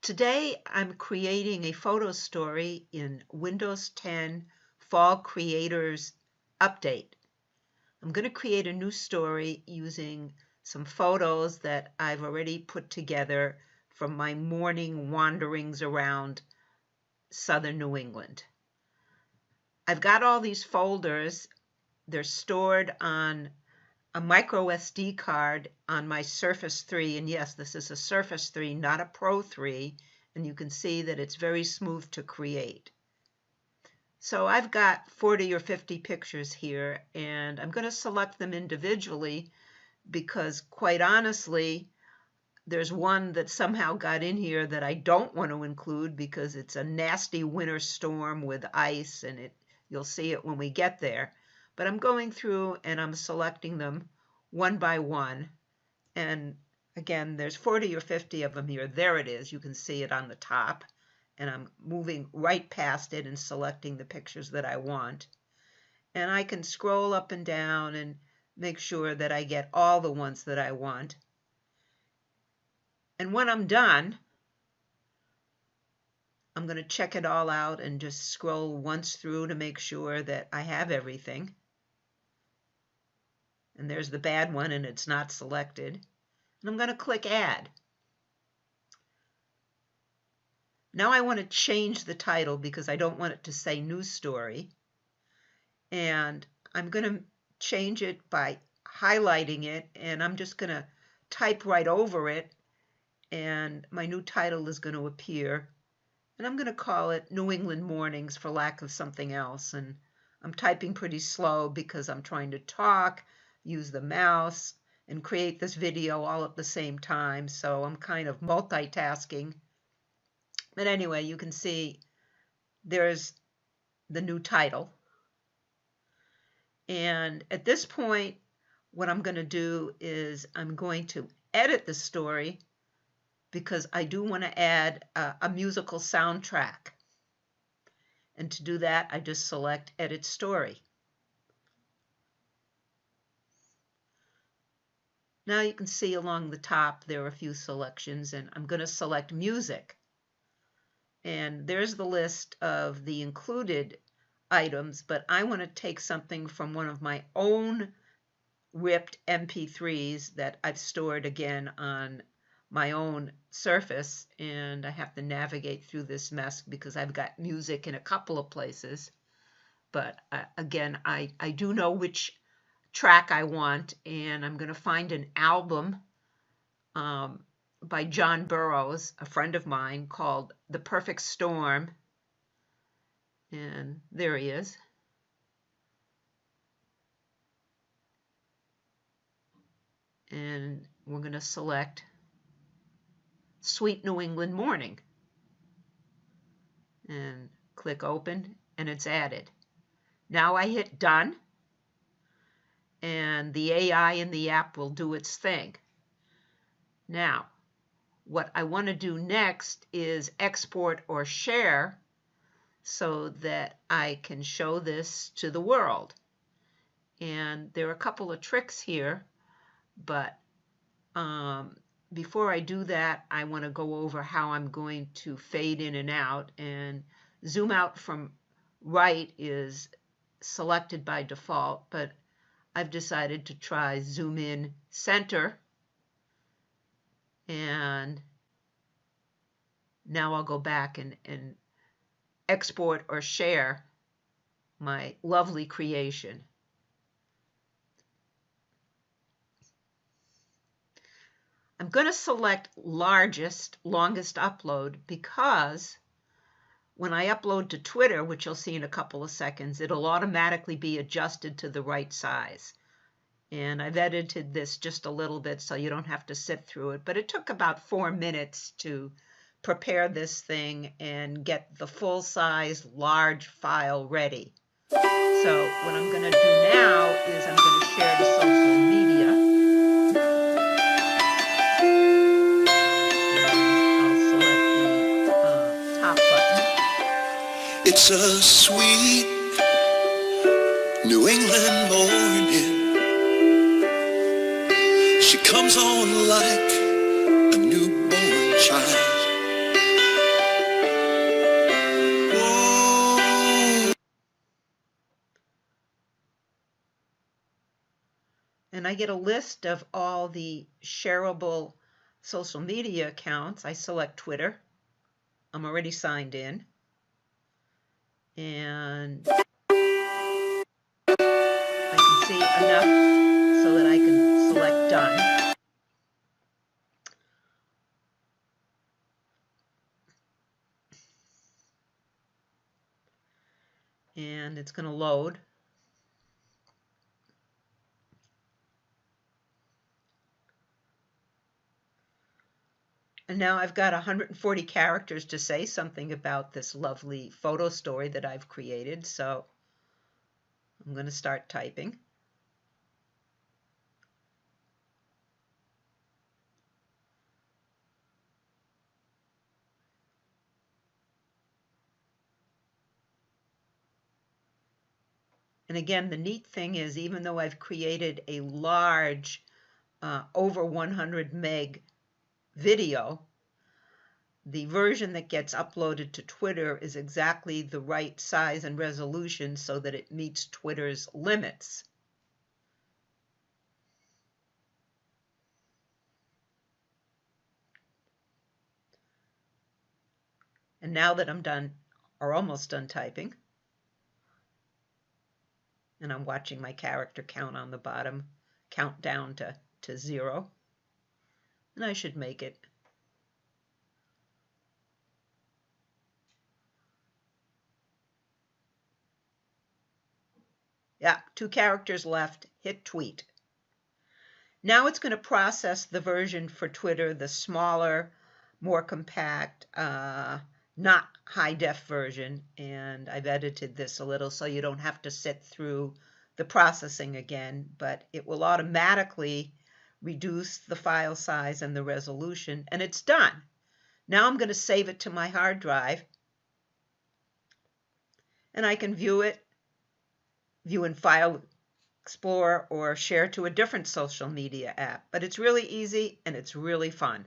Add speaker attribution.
Speaker 1: Today I'm creating a photo story in Windows 10 Fall Creators Update. I'm going to create a new story using some photos that I've already put together from my morning wanderings around southern New England. I've got all these folders. They're stored on a micro SD card on my Surface 3, and yes, this is a Surface 3, not a Pro 3, and you can see that it's very smooth to create. So I've got 40 or 50 pictures here, and I'm going to select them individually because, quite honestly, there's one that somehow got in here that I don't want to include because it's a nasty winter storm with ice, and you'll see it when we get there. But I'm going through and I'm selecting them one by one. And again, there's 40 or 50 of them here. There it is. You can see it on the top. And I'm moving right past it and selecting the pictures that I want. And I can scroll up and down and make sure that I get all the ones that I want. And when I'm done, I'm going to check it all out and just scroll once through to make sure that I have everything. And there's the bad one, and it's not selected. And I'm going to click Add. Now I want to change the title because I don't want it to say News Story. And I'm going to change it by highlighting it, and I'm just going to type right over it, and my new title is going to appear. And I'm going to call it New England Mornings for lack of something else. And I'm typing pretty slow because I'm trying to talk, use the mouse, and create this video all at the same time. So I'm kind of multitasking. But anyway, you can see there's the new title. And at this point, what I'm going to do is I'm going to edit the story because I do want to add a musical soundtrack. And to do that, I just select Edit Story. Now you can see along the top there are a few selections, and I'm going to select Music. And there's the list of the included items, but I want to take something from one of my own ripped MP3s that I've stored again on my own Surface, and I have to navigate through this mess because I've got music in a couple of places. But again, I do know which track I want, and I'm going to find an album by John Burroughs, a friend of mine, called The Perfect Storm. And there he is. And we're going to select Sweet New England Morning. And click Open, and it's added. Now I hit Done, and the AI in the app will do its thing. Now, what I want to do next is export or share so that I can show this to the world. And there are a couple of tricks here, but before I do that, I want to go over how I'm going to fade in and out. And zoom out from right is selected by default, but I've decided to try zoom in center. And now I'll go back and export or share my lovely creation. I'm going to select largest, longest upload because when I upload to Twitter, which you'll see in a couple of seconds, it'll automatically be adjusted to the right size. And I've edited this just a little bit so you don't have to sit through it, but it took about 4 minutes to prepare this thing and get the full-size large file ready. So what I'm going to do now is I'm going to share to social media.
Speaker 2: It's a sweet New England morning. She comes on like a newborn child.
Speaker 1: and I get a list of all the shareable social media accounts. I select Twitter. I'm already signed in. And I can see enough so that I can select Done. And it's going to load. And now I've got 140 characters to say something about this lovely photo story that I've created. So I'm going to start typing. And again, the neat thing is, even though I've created a large, over 100 meg video, the version that gets uploaded to Twitter is exactly the right size and resolution so that it meets Twitter's limits. And now that I'm done, or almost done typing, and I'm watching my character count on the bottom count down to 0, and I should make it. Yeah, 2 characters left. Hit tweet. Now it's going to process the version for Twitter, the smaller, more compact, not high-def version, and I've edited this a little so you don't have to sit through the processing again, but it will automatically reduce the file size and the resolution, and it's done. Now I'm going to save it to my hard drive, and I can view it, view in File Explorer, or share to a different social media app. But it's really easy and it's really fun.